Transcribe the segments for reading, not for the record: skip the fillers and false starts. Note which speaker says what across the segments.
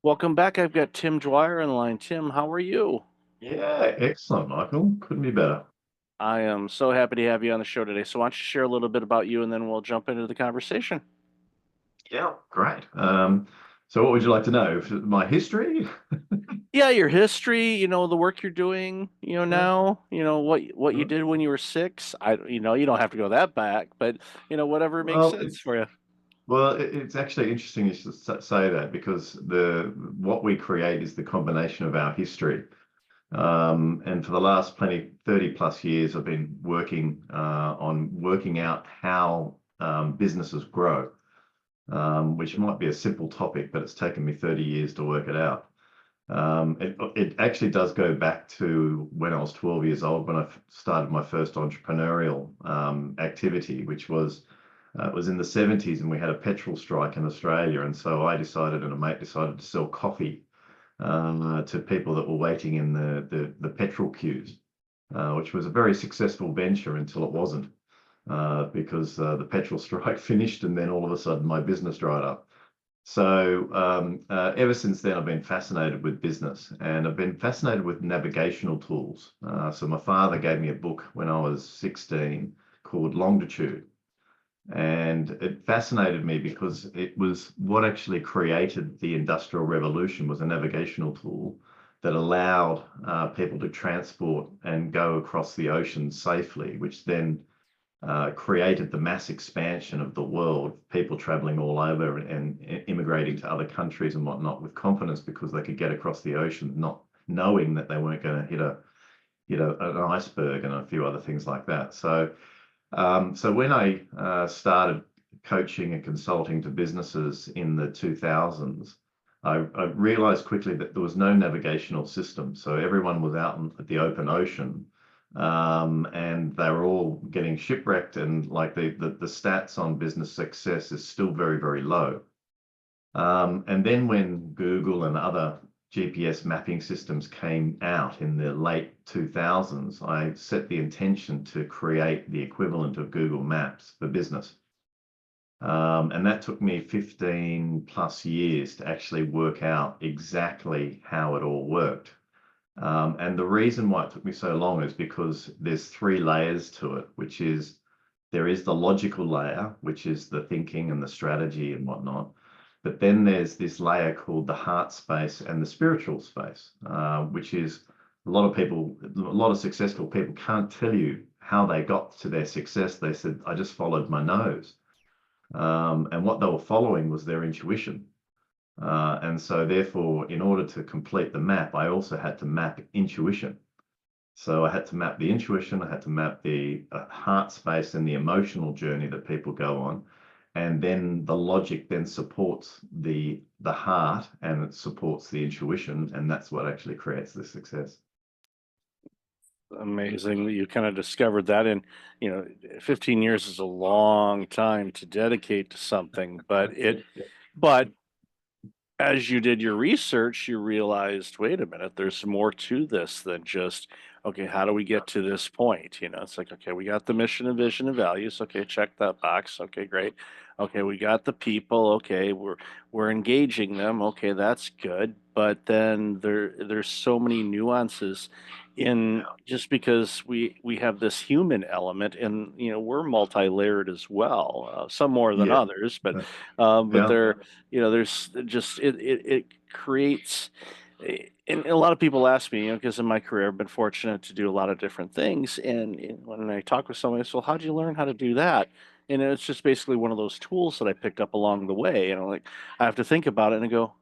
Speaker 1: Welcome back. I've got Tim Dwyer on the line. Tim, how are you?
Speaker 2: Yeah, excellent, Michael. Couldn't be better.
Speaker 1: I am so happy to have you on the show today. So, why don't you share a little bit about you and then we'll jump into the conversation?
Speaker 2: Yeah, great. So what would you like to know? My history?
Speaker 1: Yeah, your history, the work you're doing,
Speaker 2: Yeah.
Speaker 1: now, what you
Speaker 2: Sure.
Speaker 1: did when you were six. You don't have to go that back, but whatever makes
Speaker 2: Well,
Speaker 1: sense for you.
Speaker 2: it's actually interesting you should say that because the what we create is the combination of our history. And for the last 30 plus years, I've been working on working out how businesses grow, which might be a simple topic, but it's taken me 30 years to work it out. It actually does go back to when I was 12 years old when I started my first entrepreneurial activity, which was it was in the 70s, and we had a petrol strike in Australia. And so I decided, and a mate decided, to sell coffee to people that were waiting in the petrol queues, which was a very successful venture until it wasn't, because the petrol strike finished, and then all of a sudden my business dried up. So ever since then, I've been fascinated with business, and I've been fascinated with navigational tools. So my father gave me a book when I was 16 called Longitude, and it fascinated me because it was what actually created the Industrial Revolution, was a navigational tool that allowed people to transport and go across the ocean safely, which then created the mass expansion of the world, people traveling all over and immigrating to other countries and whatnot with confidence because they could get across the ocean, not knowing that they weren't going to hit an iceberg and a few other things like that. So when I started coaching and consulting to businesses in the 2000s, I realized quickly that there was no navigational system. So everyone was out in the open ocean, and they were all getting shipwrecked, and like the stats on business success is still very, very low. And then when Google and other GPS mapping systems came out in the late 2000s, I set the intention to create the equivalent of Google Maps for business. And that took me 15 plus years to actually work out exactly how it all worked. And the reason why it took me so long is because there's three layers to it, which is there is the logical layer, which is the thinking and the strategy and whatnot. But then there's this layer called the heart space and the spiritual space, which is a lot of people, a lot of successful people can't tell you how they got to their success. They said, I just followed my nose. And what they were following was their intuition. And so therefore, in order to complete the map, I also had to map intuition. So I had to map the intuition, I had to map the heart space and the emotional journey that people go on. And then the logic then supports the heart, and it supports the intuition. And that's what actually creates the success.
Speaker 1: Amazing that you kind of discovered that. And, 15 years is a long time to dedicate to something, but as you did your research, you realized, wait a minute, there's more to this than just, okay, how do we get to this point? It's like, okay, we got the mission and vision and values. Okay, check that box. Okay, great. Okay, we got the people. Okay, we're engaging them. Okay, that's good. But then there's so many nuances in just because we have this human element, and we're multi-layered as well, some more than
Speaker 2: Yeah.
Speaker 1: others, but
Speaker 2: Yeah.
Speaker 1: but
Speaker 2: Yeah.
Speaker 1: there's just it creates. And a lot of people ask me, because in my career I've been fortunate to do a lot of different things, and when I talk with somebody, I say, well, how'd you learn how to do that? And it's just basically one of those tools that I picked up along the way, and I'm like, I have to think about it and I go,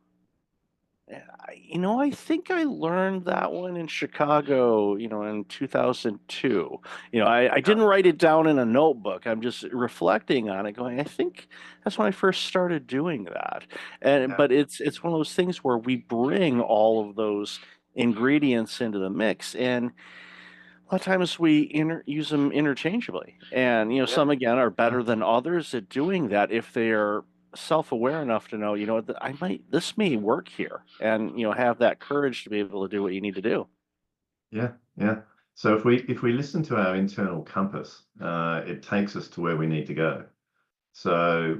Speaker 1: I think I learned that one in Chicago, in 2002. I didn't write it down in a notebook. I'm just reflecting on it, going, I think that's when I first started doing that. And
Speaker 2: Yeah.
Speaker 1: but it's one of those things where we bring all of those ingredients into the mix, and a lot of times we use them interchangeably. And
Speaker 2: Yeah.
Speaker 1: some again are
Speaker 2: Yeah.
Speaker 1: better than others at doing that if they are self-aware enough to know, this may work here, and have that courage to be able to do what you need to do.
Speaker 2: Yeah. Yeah. So if we listen to our internal compass, it takes us to where we need to go. So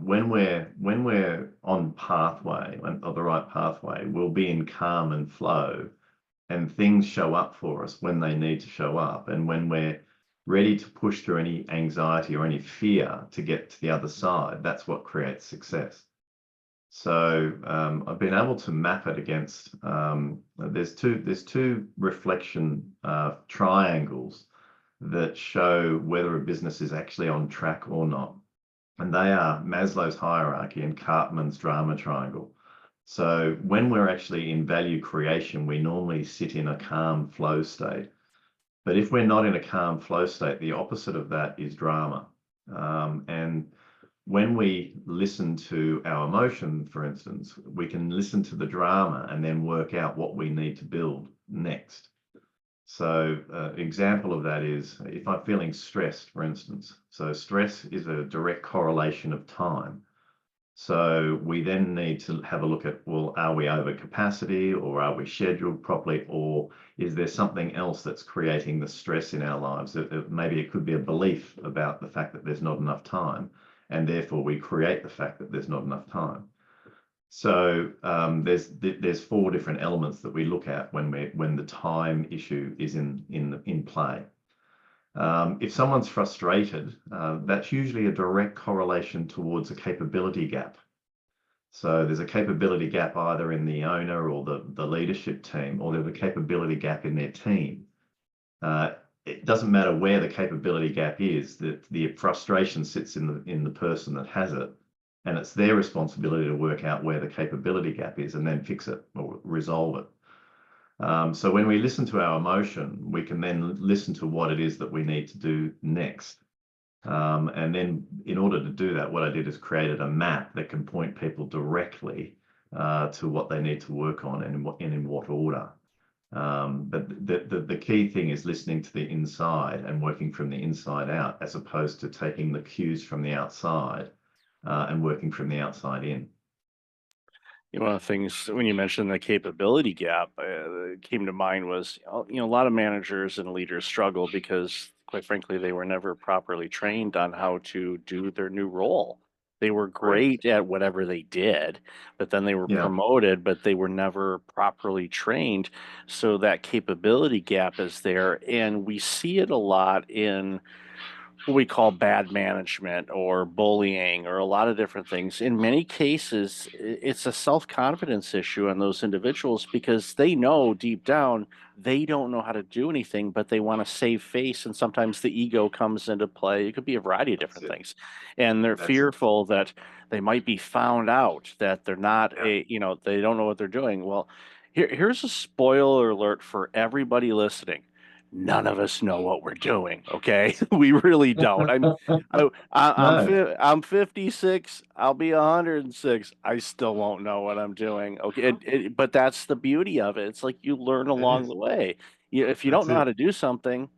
Speaker 2: when we're on pathway, or the right pathway, we'll be in calm and flow, and things show up for us when they need to show up. And when we're ready to push through any anxiety or any fear to get to the other side, that's what creates success. So I've been able to map it against there's two reflection triangles that show whether a business is actually on track or not. And they are Maslow's hierarchy and Cartman's drama triangle. So when we're actually in value creation, we normally sit in a calm flow state. But if we're not in a calm flow state, the opposite of that is drama. And when we listen to our emotion, for instance, we can listen to the drama and then work out what we need to build next. So example of that is if I'm feeling stressed, for instance. So stress is a direct correlation of time. So we then need to have a look at, well, are we over capacity, or are we scheduled properly, or is there something else that's creating the stress in our lives? Maybe it could be a belief about the fact that there's not enough time, and therefore we create the fact that there's not enough time. So there's four different elements that we look at when the time issue is in play. If someone's frustrated, that's usually a direct correlation towards a capability gap. So there's a capability gap either in the owner or the leadership team, or there's a capability gap in their team. It doesn't matter where the capability gap is, that the frustration sits in the person that has it. And it's their responsibility to work out where the capability gap is and then fix it or resolve it. So when we listen to our emotion, we can then listen to what it is that we need to do next. And then in order to do that, what I did is created a map that can point people directly to what they need to work on and in what order. But the key thing is listening to the inside and working from the inside out, as opposed to taking the cues from the outside and working from the outside in.
Speaker 1: One of the things when you mentioned the capability gap that came to mind was, a lot of managers and leaders struggle because, quite frankly, they were never properly trained on how to do their new role. They were
Speaker 2: Correct.
Speaker 1: great at whatever they did, but then they were
Speaker 2: Yeah.
Speaker 1: promoted, but they were never properly trained. So that capability gap is there. And we see it a lot in what we call bad management or bullying or a lot of different things. In many cases, it's a self-confidence issue on those individuals because they know deep down they don't know how to do anything, but they want to save face. And sometimes the ego comes into play. It could be a variety of
Speaker 2: That's
Speaker 1: different
Speaker 2: it.
Speaker 1: things. And they're
Speaker 2: That's it.
Speaker 1: fearful that they might be found out, that they're not
Speaker 2: Yeah.
Speaker 1: they don't know what they're doing. Well, here's a spoiler alert for everybody listening. None of us know what we're doing. Okay, we really don't.
Speaker 2: No.
Speaker 1: I'm 56. I'll be 106. I still won't know what I'm doing. Okay, but that's the beauty of it. It's like you learn
Speaker 2: It
Speaker 1: along
Speaker 2: is.
Speaker 1: the way. If you don't
Speaker 2: That's
Speaker 1: know how
Speaker 2: it.
Speaker 1: to do something,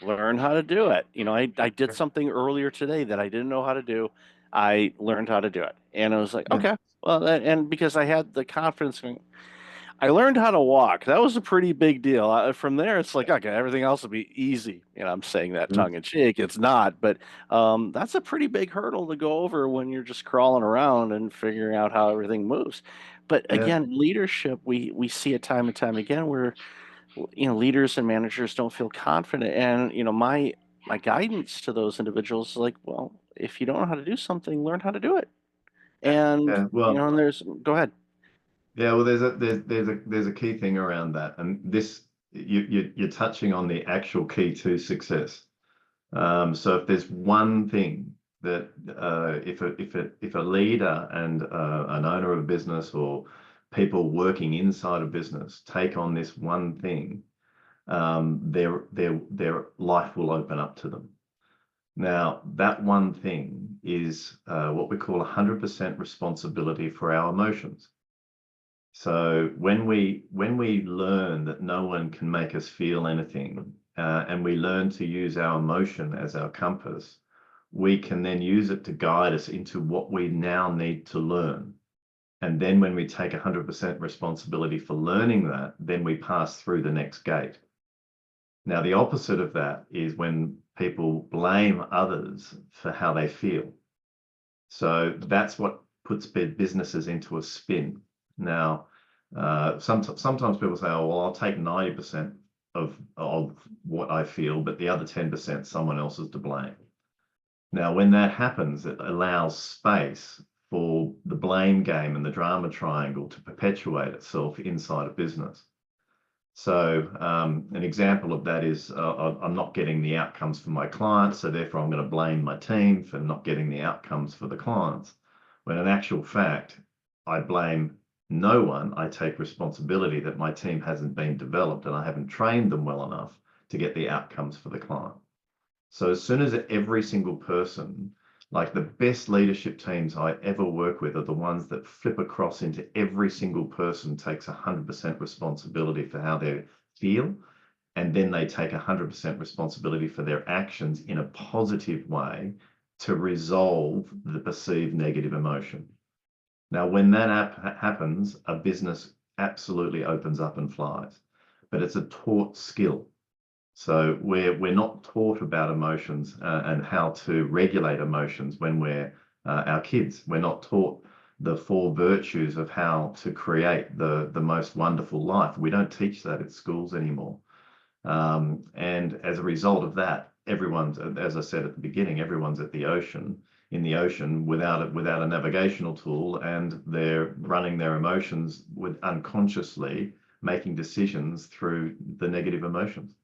Speaker 1: learn how to do it. I did something earlier today that I didn't know how to do. I learned how to do it, and I was like,
Speaker 2: Yeah.
Speaker 1: okay, well, and because I had the confidence. I learned how to walk. That was a pretty big deal. From there, it's like, okay, everything else will be easy. I'm saying that
Speaker 2: Mm.
Speaker 1: tongue in cheek. It's not, but that's a pretty big hurdle to go over when you're just crawling around and figuring out how everything moves. But
Speaker 2: Yeah.
Speaker 1: again, leadership, we see it time and time again where leaders and managers don't feel confident. And my guidance to those individuals is like, well, if you don't know how to do something, learn how to do it.
Speaker 2: Yeah.
Speaker 1: And
Speaker 2: Yeah. Well,
Speaker 1: and there's go ahead.
Speaker 2: yeah. Well, there's a key thing around that, and this you're touching on the actual key to success. So if there's one thing that if a leader and an owner of a business or people working inside a business take on this one thing, their life will open up to them. Now, that one thing is what we call 100% responsibility for our emotions. So when we learn that no one can make us feel anything, and we learn to use our emotion as our compass, we can then use it to guide us into what we now need to learn. And then when we take 100% responsibility for learning that, then we pass through the next gate. Now, the opposite of that is when people blame others for how they feel. So that's what puts businesses into a spin. Now, sometimes people say, "Oh, well, I'll take 90% of what I feel, but the other 10%, someone else is to blame." Now, when that happens, it allows space for the blame game and the drama triangle to perpetuate itself inside a business. So an example of that is I'm not getting the outcomes for my clients, so therefore I'm going to blame my team for not getting the outcomes for the clients. When in actual fact, I blame no one. I take responsibility that my team hasn't been developed and I haven't trained them well enough to get the outcomes for the client. So as soon as every single person, like the best leadership teams I ever work with are the ones that flip across into every single person takes 100% responsibility for how they feel. And then they take 100% responsibility for their actions in a positive way to resolve the perceived negative emotion. Now, when that happens, a business absolutely opens up and flies, but it's a taught skill. So we're not taught about emotions and how to regulate emotions when we're our kids. We're not taught the 4 virtues of how to create the most wonderful life. We don't teach that at schools anymore. And as a result of that, everyone's, as I said at the beginning, everyone's in the ocean without a navigational tool, and they're running their emotions with unconsciously making decisions through the negative emotions.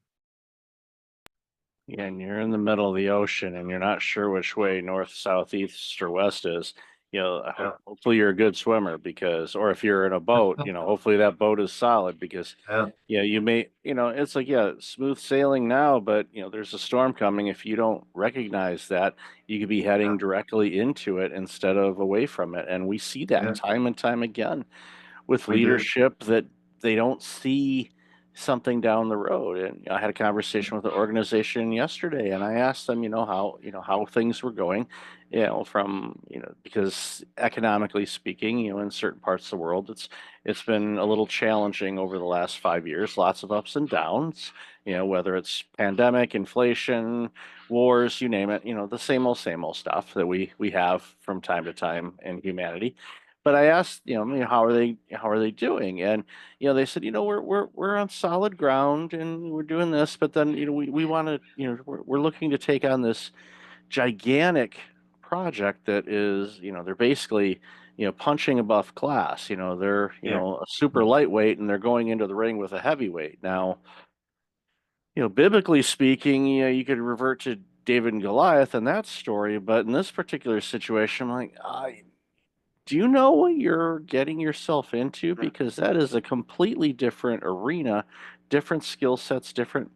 Speaker 1: Yeah, and you're in the middle of the ocean and you're not sure which way north, south, east, or west is.
Speaker 2: Yeah.
Speaker 1: Hopefully you're a good swimmer, because, or if you're in a boat, hopefully that boat is solid, because
Speaker 2: Yeah.
Speaker 1: yeah, you may, it's like, yeah, smooth sailing now, but there's a storm coming. If you don't recognize that, you could be heading directly into it instead of away from it. And we see that
Speaker 2: Yeah,
Speaker 1: time and time again with
Speaker 2: we do.
Speaker 1: leadership, that they don't see something down the road. And I had a conversation with an organization yesterday, and I asked them, how things were going, from, because economically speaking, in certain parts of the world, it's been a little challenging over the last 5 years, lots of ups and downs, whether it's pandemic, inflation, wars, you name it, the same old stuff that we have from time to time in humanity. But I asked, how are they doing? And they said, we're on solid ground and we're doing this, but then we want to, we're looking to take on this gigantic project that is, they're basically punching above class. They're
Speaker 2: Yeah,
Speaker 1: a super lightweight, and they're going into the ring with a heavyweight. Now, biblically speaking, you could revert to David and Goliath and that story, but in this particular situation, I'm like, do you know what you're getting yourself into? Because that is a completely different arena, different skill sets, different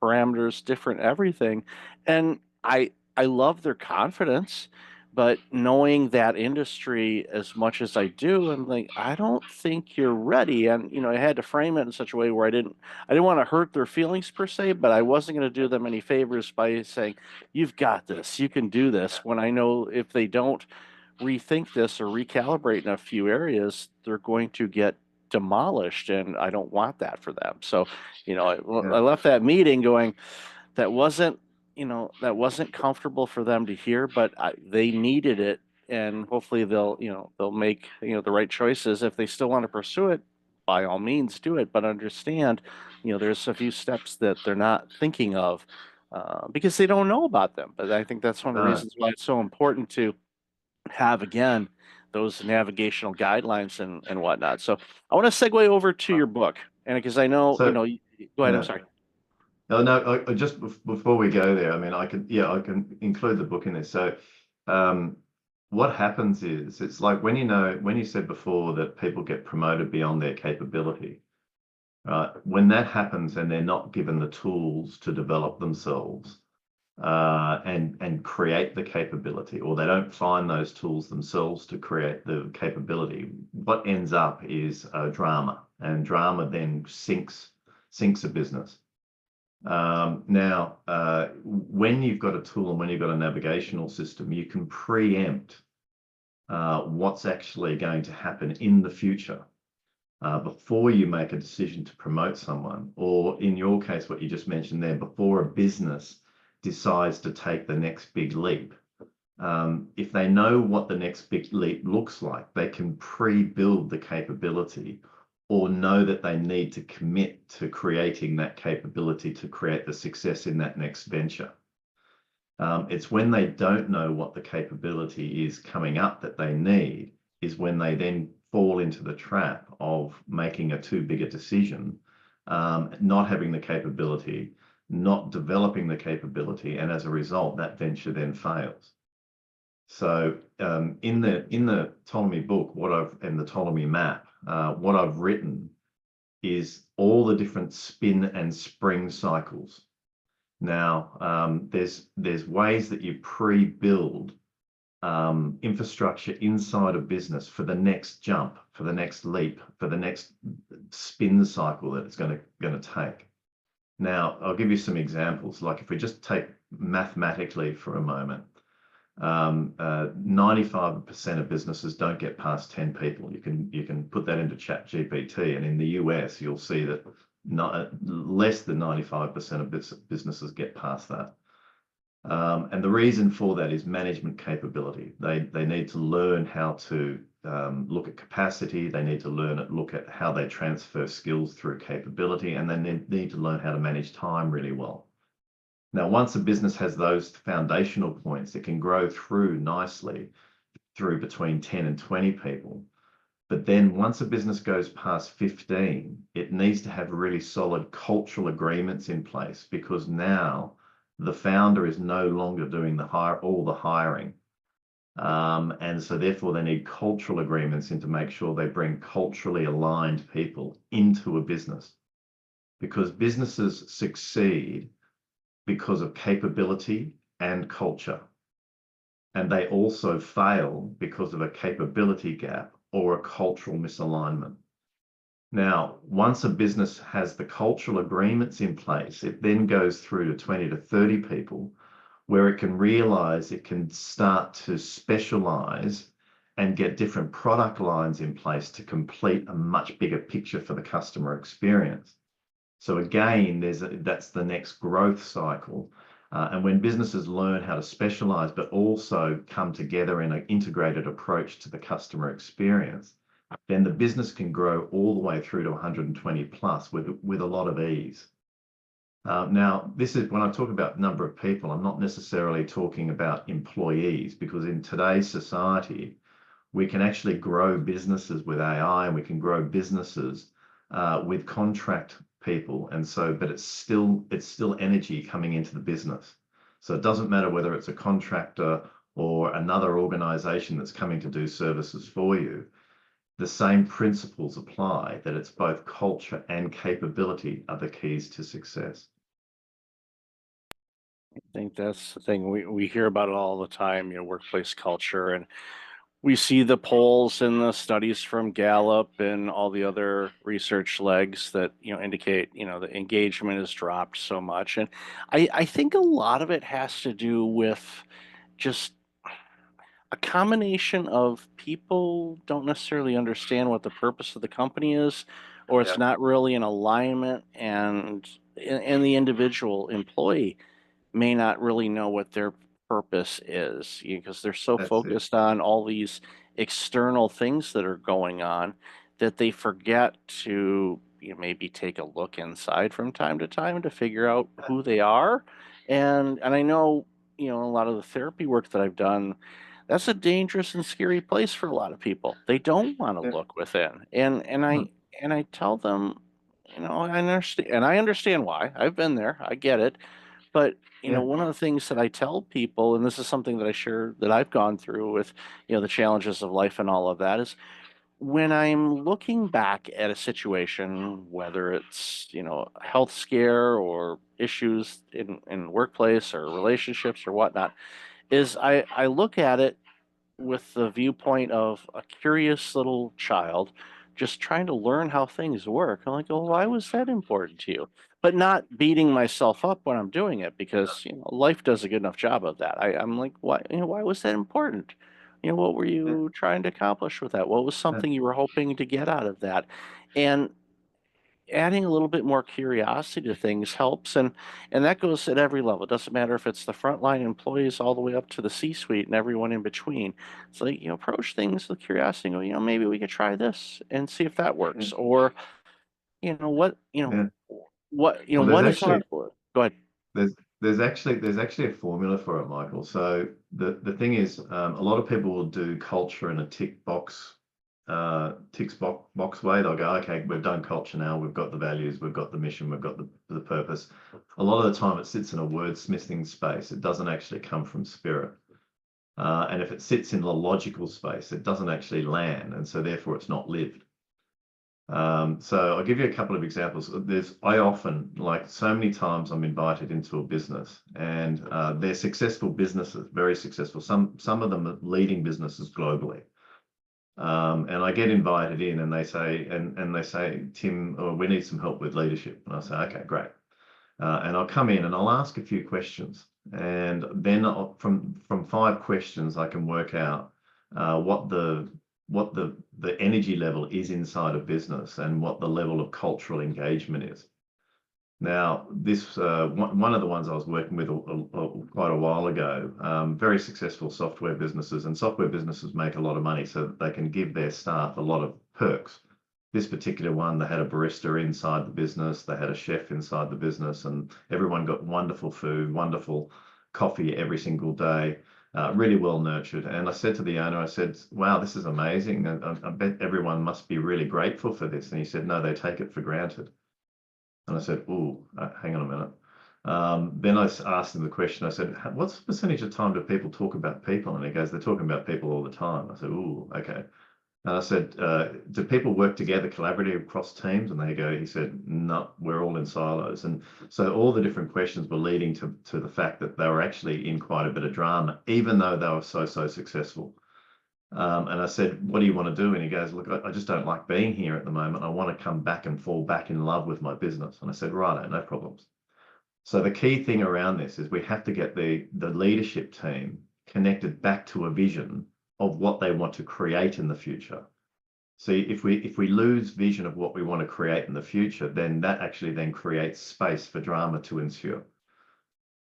Speaker 1: parameters, different everything. And I love their confidence, but knowing that industry as much as I do, I'm like, I don't think you're ready. And I had to frame it in such a way where I didn't want to hurt their feelings per se, but I wasn't going to do them any favors by saying, you've got this, you can do this, when I know if they don't rethink this or recalibrate in a few areas, they're going to get demolished, and I don't want that for them. So, I
Speaker 2: yeah,
Speaker 1: left that meeting going, that wasn't, that wasn't comfortable for them to hear, but they needed it, and hopefully they'll make, the right choices. If they still want to pursue it, by all means do it, but understand, there's a few steps that they're not thinking of, because they don't know about them. But I think that's one of the
Speaker 2: no.
Speaker 1: reasons why it's so important to have, again, those navigational guidelines and whatnot. So I want to segue over to your book, and because I know,
Speaker 2: So
Speaker 1: go ahead. I'm
Speaker 2: yeah,
Speaker 1: sorry.
Speaker 2: no, no. Just before we go there, I mean, I can include the book in this. So, um, what happens is it's like when you said before that people get promoted beyond their capability, right? When that happens and they're not given the tools to develop themselves, and create the capability, or they don't find those tools themselves to create the capability, what ends up is drama, and drama then sinks a business. Now, when you've got a tool and when you've got a navigational system, you can preempt what's actually going to happen in the future before you make a decision to promote someone, or in your case, what you just mentioned there, before a business decides to take the next big leap. If they know what the next big leap looks like, they can pre-build the capability or know that they need to commit to creating that capability to create the success in that next venture. It's when they don't know what the capability is coming up that they need, is when they then fall into the trap of making a too big a decision, not having the capability, not developing the capability, and as a result, that venture then fails. So in the Ptolemy book, and the Ptolemy map, what I've written is all the different spin and spring cycles. Now, there's ways that you pre-build infrastructure inside a business for the next jump, for the next leap, for the next spin cycle that it's going to take. Now, I'll give you some examples. Like if we just take mathematically for a moment, 95% of businesses don't get past 10 people. You can put that into Chat GPT, and in the US, you'll see that less than 95% of businesses get past that. And the reason for that is management capability. They need to learn how to look at capacity. They need to look at how they transfer skills through capability, and they need to learn how to manage time really well. Now, once a business has those foundational points, it can grow through nicely through between 10 and 20 people. But then once a business goes past 15, it needs to have really solid cultural agreements in place, because now the founder is no longer doing all the hiring. And so therefore they need cultural agreements in to make sure they bring culturally aligned people into a business, because businesses succeed because of capability and culture. And they also fail because of a capability gap or a cultural misalignment. Now, once a business has the cultural agreements in place, it then goes through to 20 to 30 people, where it can realize it can start to specialize and get different product lines in place to complete a much bigger picture for the customer experience. So again, that's the next growth cycle. And when businesses learn how to specialize, but also come together in an integrated approach to the customer experience, then the business can grow all the way through to 120 plus with a lot of ease. Now, this is when I talk about number of people, I'm not necessarily talking about employees, because in today's society, we can actually grow businesses with AI, and we can grow businesses with contract people. And so, but it's still energy coming into the business. So it doesn't matter whether it's a contractor or another organization that's coming to do services for you. The same principles apply, that it's both culture and capability are the keys to success.
Speaker 1: I think that's the thing. We hear about it all the time, workplace culture, and we see the polls and the studies from Gallup and all the other research legs that, indicate, the engagement has dropped so much. And I think a lot of it has to do with just a combination of people don't necessarily understand what the purpose of the company is, or it's
Speaker 2: Yeah,
Speaker 1: not really in alignment, and the individual employee may not really know what their purpose is, because they're so
Speaker 2: that's it.
Speaker 1: focused on all these external things that are going on that they forget to, maybe take a look inside from time to time to figure out who they are. And I know, a lot of the therapy work that I've done, that's a dangerous and scary place for a lot of people. They don't want to
Speaker 2: Yeah.
Speaker 1: look within. And I tell them, I understand why. I've been there. I get it. But,
Speaker 2: Yeah.
Speaker 1: one of the things that I tell people, and this is something that I share that I've gone through with, the challenges of life and all of that, is when I'm looking back at a situation, whether it's, a health scare or issues in workplace or relationships or whatnot, is I look at it with the viewpoint of a curious little child just trying to learn how things work. I'm like, oh, why was that important to you? But not beating myself up when I'm doing it, because life does a good enough job of that. I'm like, why was that important? What were
Speaker 2: Yeah.
Speaker 1: you trying to accomplish with that? What was
Speaker 2: Yeah.
Speaker 1: something you were hoping to get out of that? And adding a little bit more curiosity to things helps, and that goes at every level. It doesn't matter if it's the frontline employees all the way up to the C-suite and everyone in between. It's like, approach things with curiosity and go, maybe we could try this and see if that
Speaker 2: Yeah.
Speaker 1: works. Or, what,
Speaker 2: Yeah. Well,
Speaker 1: what is our, go ahead.
Speaker 2: there's there's actually a formula for it, Michael. So the thing is, a lot of people will do culture in a ticks box way. They'll go, okay, we've done culture now, we've got the values, we've got the mission, we've got the purpose. A lot of the time it sits in a wordsmithing space. It doesn't actually come from spirit. And if it sits in the logical space, it doesn't actually land, and so therefore it's not lived. So I'll give you a couple of examples. I often, like so many times, I'm invited into a business, and they're successful businesses, very successful. Some of them are leading businesses globally. And I get invited in, and they say, Tim, we need some help with leadership. And I say, okay, great. And I'll come in and I'll ask a few questions, and then from 5 questions, I can work out what the energy level is inside a business and what the level of cultural engagement is. Now, this one of the ones I was working with quite a while ago, very successful software businesses, and software businesses make a lot of money so that they can give their staff a lot of perks. This particular one, they had a barista inside the business, they had a chef inside the business, and everyone got wonderful food, wonderful coffee every single day. Really well nurtured. And I said to the owner, I said, wow, this is amazing. I bet everyone must be really grateful for this. And he said, no, they take it for granted. And I said, oh, hang on a minute. Then I asked him the question. I said, what's the percentage of time do people talk about people? And he goes, they're talking about people all the time. I said, oh, okay. And I said, do people work together collaboratively across teams? And he said, no, we're all in silos. And so all the different questions were leading to the fact that they were actually in quite a bit of drama, even though they were so successful. And I said, what do you want to do? And he goes, look, I just don't like being here at the moment. I want to come back and fall back in love with my business. And I said, right, no problems. So the key thing around this is we have to get the leadership team connected back to a vision of what they want to create in the future. See, if we lose vision of what we want to create in the future, then that actually then creates space for drama to ensue.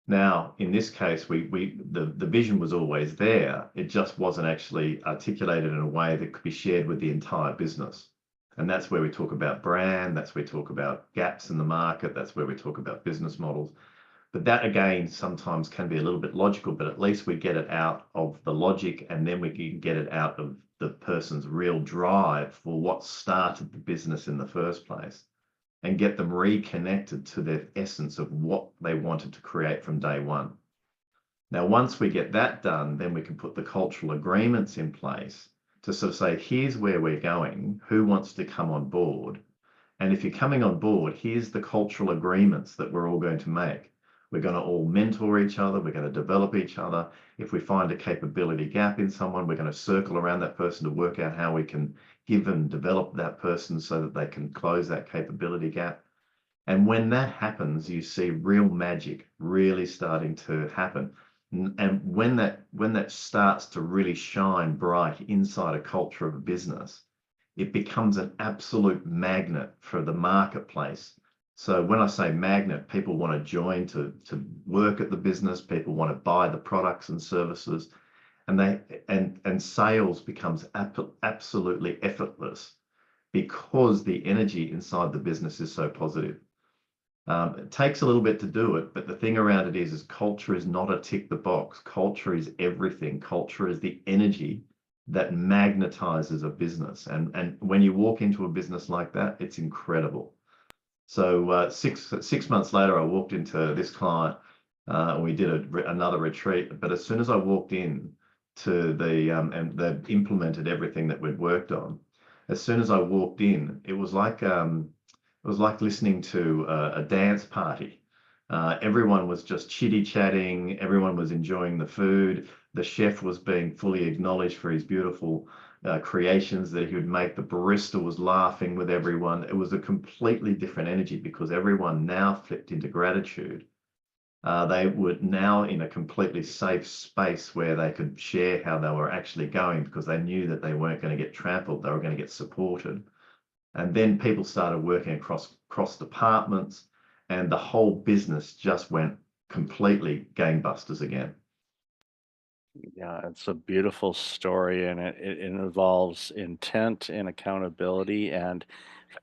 Speaker 2: Now, in this case, the vision was always there. It just wasn't actually articulated in a way that could be shared with the entire business. And that's where we talk about brand. That's where we talk about gaps in the market. That's where we talk about business models. But that, again, sometimes can be a little bit logical, but at least we get it out of the logic, and then we can get it out of the person's real drive for what started the business in the first place, and get them reconnected to their essence of what they wanted to create from day one. Now, once we get that done, then we can put the cultural agreements in place to sort of say, here's where we're going, who wants to come on board? And if you're coming on board, here's the cultural agreements that we're all going to make. We're going to all mentor each other. We're going to develop each other. If we find a capability gap in someone, we're going to circle around that person to work out how we can give and develop that person so that they can close that capability gap. And when that happens, you see real magic really starting to happen. And when that starts to really shine bright inside a culture of a business, it becomes an absolute magnet for the marketplace. So when I say magnet, people want to join to work at the business, people want to buy the products and services, and sales becomes absolutely effortless because the energy inside the business is so positive. It takes a little bit to do it, but the thing around it is culture is not a tick the box. Culture is everything. Culture is the energy that magnetizes a business. And when you walk into a business like that, it's incredible. So 6 months later, I walked into this client, and we did another retreat. But as soon as I walked in to and they've implemented everything that we'd worked on. As soon as I walked in, it was like listening to a dance party. Everyone was just chitty-chatting. Everyone was enjoying the food. The chef was being fully acknowledged for his beautiful creations that he would make. The barista was laughing with everyone. It was a completely different energy because everyone now flipped into gratitude. They were now in a completely safe space where they could share how they were actually going because they knew that they weren't going to get trampled. They were going to get supported. And then people started working across departments, and the whole business just went completely gangbusters again.
Speaker 1: Yeah, it's a beautiful story, and it involves intent and accountability and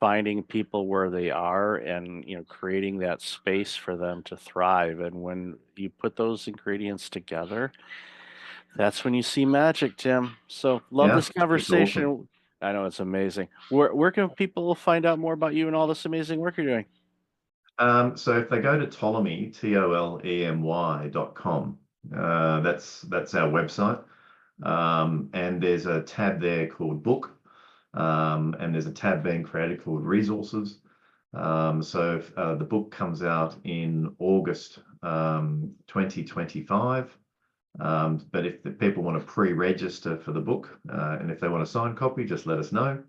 Speaker 1: finding people where they are and, creating that space for them to thrive. And when you put those ingredients together, that's when you see magic, Tim. So love
Speaker 2: Yeah,
Speaker 1: this
Speaker 2: it's awesome.
Speaker 1: conversation. I know it's amazing. Where can people find out more about you and all this amazing work you're doing?
Speaker 2: So if they go to Ptolemy, TOLEMY.com, that's our website. And there's a tab there called book. And there's a tab being created called resources. So if, the book comes out in August 2025. But if the people want to pre-register for the book, and if they want a signed copy, just let us know.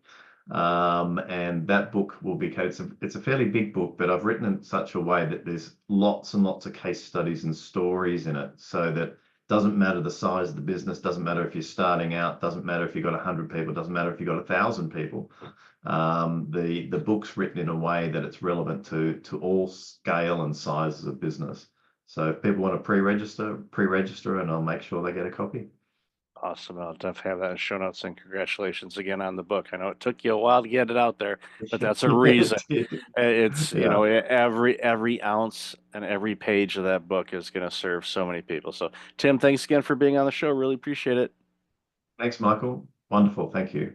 Speaker 2: And that book will be, it's a fairly big book, but I've written in such a way that there's lots and lots of case studies and stories in it, so that doesn't matter the size of the business, doesn't matter if you're starting out, doesn't matter if you've got 100 people, doesn't matter if you've got 1,000 people. The book's written in a way that it's relevant to all scale and sizes of business. So if people want to pre-register, and I'll make sure they get a copy.
Speaker 1: Awesome. I'll definitely have that in show notes, and congratulations again on the book. I know it took you a while to get it out there, but that's a
Speaker 2: Yeah,
Speaker 1: reason.
Speaker 2: it did.
Speaker 1: It's,
Speaker 2: Yeah.
Speaker 1: every ounce and every page of that book is going to serve so many people. So, Tim, thanks again for being on the show. Really appreciate it.
Speaker 2: Thanks, Michael. Wonderful. Thank you.